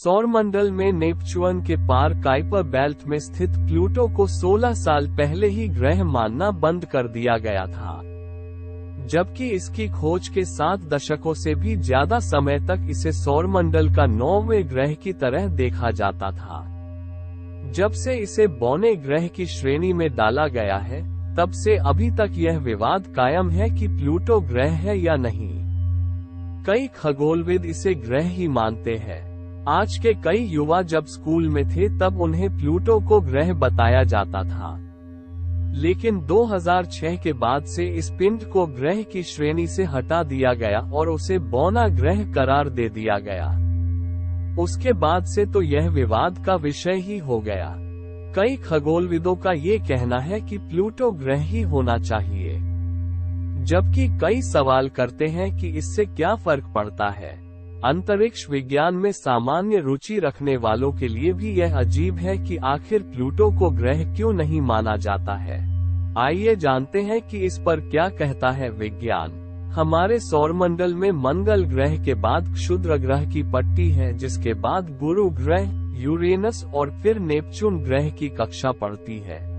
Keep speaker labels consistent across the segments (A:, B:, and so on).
A: सौरमंडल में नेपच्यून के पार काइपर बेल्ट में स्थित प्लूटो को 16 साल पहले ही ग्रह मानना बंद कर दिया गया था, जबकि इसकी खोज के 7 दशकों से भी ज्यादा समय तक इसे सौरमंडल का 9वें ग्रह की तरह देखा जाता था। जब से इसे बौने ग्रह की श्रेणी में डाला गया है, तब से अभी तक यह विवाद कायम है कि प्लूटो ग्रह है या नहीं। कई खगोलविद इसे ग्रह ही मानते हैं। आज के कई युवा जब स्कूल में थे तब उन्हें प्लूटो को ग्रह बताया जाता था, लेकिन 2006 के बाद से इस पिंड को ग्रह की श्रेणी से हटा दिया गया और उसे बौना ग्रह करार दे दिया गया। उसके बाद से तो यह विवाद का विषय ही हो गया। कई खगोलविदों का ये कहना है कि प्लूटो ग्रह ही होना चाहिए, जबकि कई सवाल करते हैं कि इससे क्या फर्क पड़ता है। अंतरिक्ष विज्ञान में सामान्य रुचि रखने वालों के लिए भी यह अजीब है कि आखिर प्लूटो को ग्रह क्यों नहीं माना जाता है। आइए जानते हैं कि इस पर क्या कहता है विज्ञान। हमारे सौरमंडल में मंगल ग्रह के बाद क्षुद्र ग्रह की पट्टी है, जिसके बाद गुरु ग्रह, यूरेनस और फिर नेपच्यून ग्रह की कक्षा पड़ती है।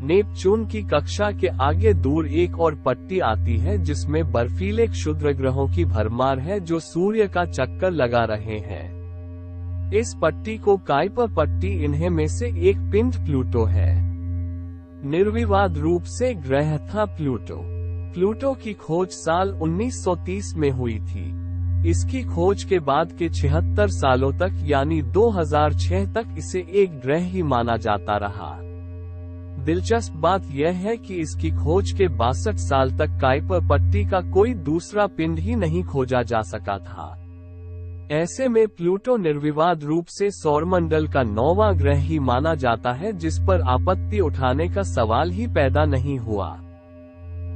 A: नेपच्यून की कक्षा के आगे दूर एक और पट्टी आती है जिसमें बर्फीले क्षुद्र ग्रहों की भरमार है जो सूर्य का चक्कर लगा रहे हैं। इस पट्टी को काइपर पट्टी, इन्हें में से एक पिंड प्लूटो है। निर्विवाद रूप से ग्रह था प्लूटो। प्लूटो की खोज साल 1930 में हुई थी। इसकी खोज के बाद के 76 सालों तक यानी 2006 तक इसे एक ग्रह ही माना जाता रहा। दिलचस्प बात यह है कि इसकी खोज के 62 साल तक काइपर पट्टी का कोई दूसरा पिंड ही नहीं खोजा जा सका था। ऐसे में प्लूटो निर्विवाद रूप से सौरमंडल का 9वां ग्रह ही माना जाता है, जिस पर आपत्ति उठाने का सवाल ही पैदा नहीं हुआ।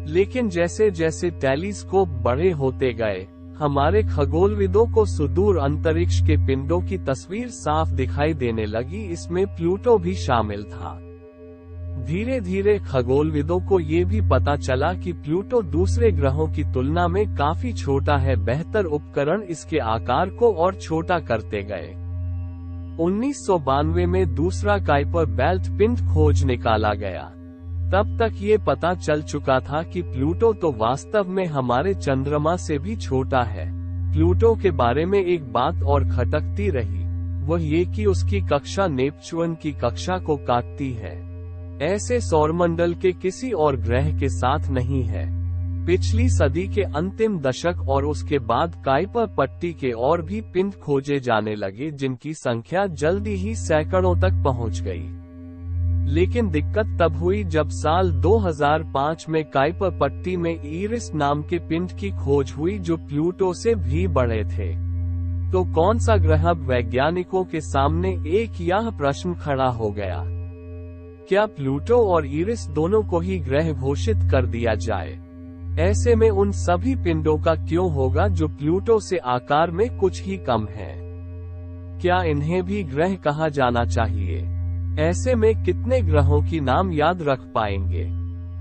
A: लेकिन जैसे जैसे टेलीस्कोप बड़े होते गए, हमारे खगोलविदों को सुदूर अंतरिक्ष के पिंडों की तस्वीर साफ दिखाई देने लगी। इसमें प्लूटो भी शामिल था। धीरे धीरे खगोलविदों को ये भी पता चला कि प्लूटो दूसरे ग्रहों की तुलना में काफी छोटा है। बेहतर उपकरण इसके आकार को और छोटा करते गए। 1992 में दूसरा काइपर बेल्ट पिंड खोज निकाला गया। तब तक ये पता चल चुका था कि प्लूटो तो वास्तव में हमारे चंद्रमा से भी छोटा है। प्लूटो के बारे में एक बात और खटकती रही, वह ये कि उसकी कक्षा नेपच्यून की कक्षा को काटती है। ऐसे सौरमंडल के किसी और ग्रह के साथ नहीं है। पिछली सदी के अंतिम दशक और उसके बाद काइपर पट्टी के और भी पिंड खोजे जाने लगे, जिनकी संख्या जल्दी ही सैकड़ों तक पहुंच गई। लेकिन दिक्कत तब हुई जब साल 2005 में काइपर पट्टी में ईरिस नाम के पिंड की खोज हुई, जो प्लूटो से भी बड़े थे। तो कौन सा ग्रह? अब वैज्ञानिकों के सामने एक यह प्रश्न खड़ा हो गया, क्या प्लूटो और ईरिस दोनों को ही ग्रह घोषित कर दिया जाए? ऐसे में उन सभी पिंडों का क्यों होगा जो प्लूटो से आकार में कुछ ही कम है? क्या इन्हें भी ग्रह कहा जाना चाहिए? ऐसे में कितने ग्रहों की नाम याद रख पाएंगे?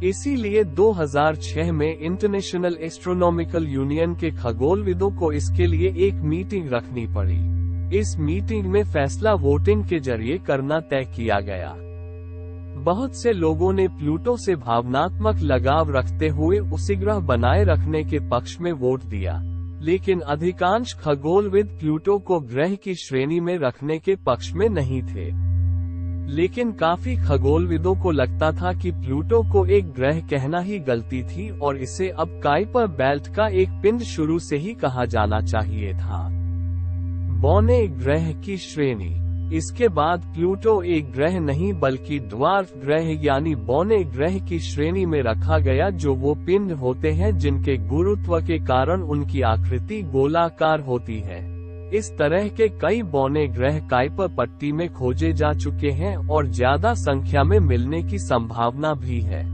A: इसीलिए 2006 में इंटरनेशनल एस्ट्रोनॉमिकल यूनियन के खगोलविदों को इसके लिए एक मीटिंग रखनी पड़ी। इस मीटिंग में फैसला वोटिंग के जरिए करना तय किया गया। बहुत से लोगों ने प्लूटो से भावनात्मक लगाव रखते हुए उसे ग्रह बनाए रखने के पक्ष में वोट दिया, लेकिन अधिकांश खगोलविद प्लूटो को ग्रह की श्रेणी में रखने के पक्ष में नहीं थे। लेकिन काफी खगोलविदों को लगता था कि प्लूटो को एक ग्रह कहना ही गलती थी और इसे अब काइपर बेल्ट का एक पिंड शुरू से ही कहा जाना चाहिए था। बौने ग्रह की श्रेणी। इसके बाद प्लूटो एक ग्रह नहीं बल्कि ड्वार्फ ग्रह यानी बौने ग्रह की श्रेणी में रखा गया, जो वो पिंड होते हैं जिनके गुरुत्व के कारण उनकी आकृति गोलाकार होती है। इस तरह के कई बौने ग्रह काइपर पट्टी में खोजे जा चुके हैं और ज्यादा संख्या में मिलने की संभावना भी है।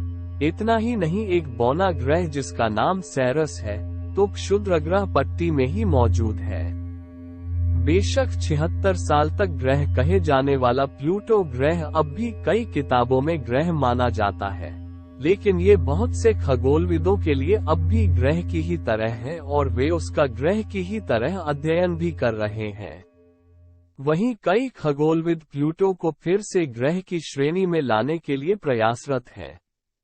A: इतना ही नहीं, एक बौना ग्रह जिसका नाम सेरस है तो क्षुद्र ग्रह पट्टी में ही मौजूद है। बेशक 76 साल तक ग्रह कहे जाने वाला प्लूटो ग्रह अब भी कई किताबों में ग्रह माना जाता है, लेकिन ये बहुत से खगोलविदों के लिए अब भी ग्रह की ही तरह है और वे उसका ग्रह की ही तरह अध्ययन भी कर रहे हैं। वहीं कई खगोलविद प्लूटो को फिर से ग्रह की श्रेणी में लाने के लिए प्रयासरत हैं।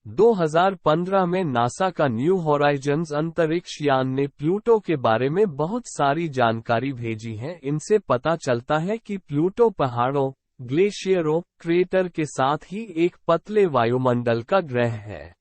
A: 2015 में नासा का न्यू होराइजन्स अंतरिक्ष यान ने प्लूटो के बारे में बहुत सारी जानकारी भेजी है। इनसे पता चलता है कि प्लूटो पहाड़ों, ग्लेशियरों, क्रेटर के साथ ही एक पतले वायुमंडल का ग्रह है।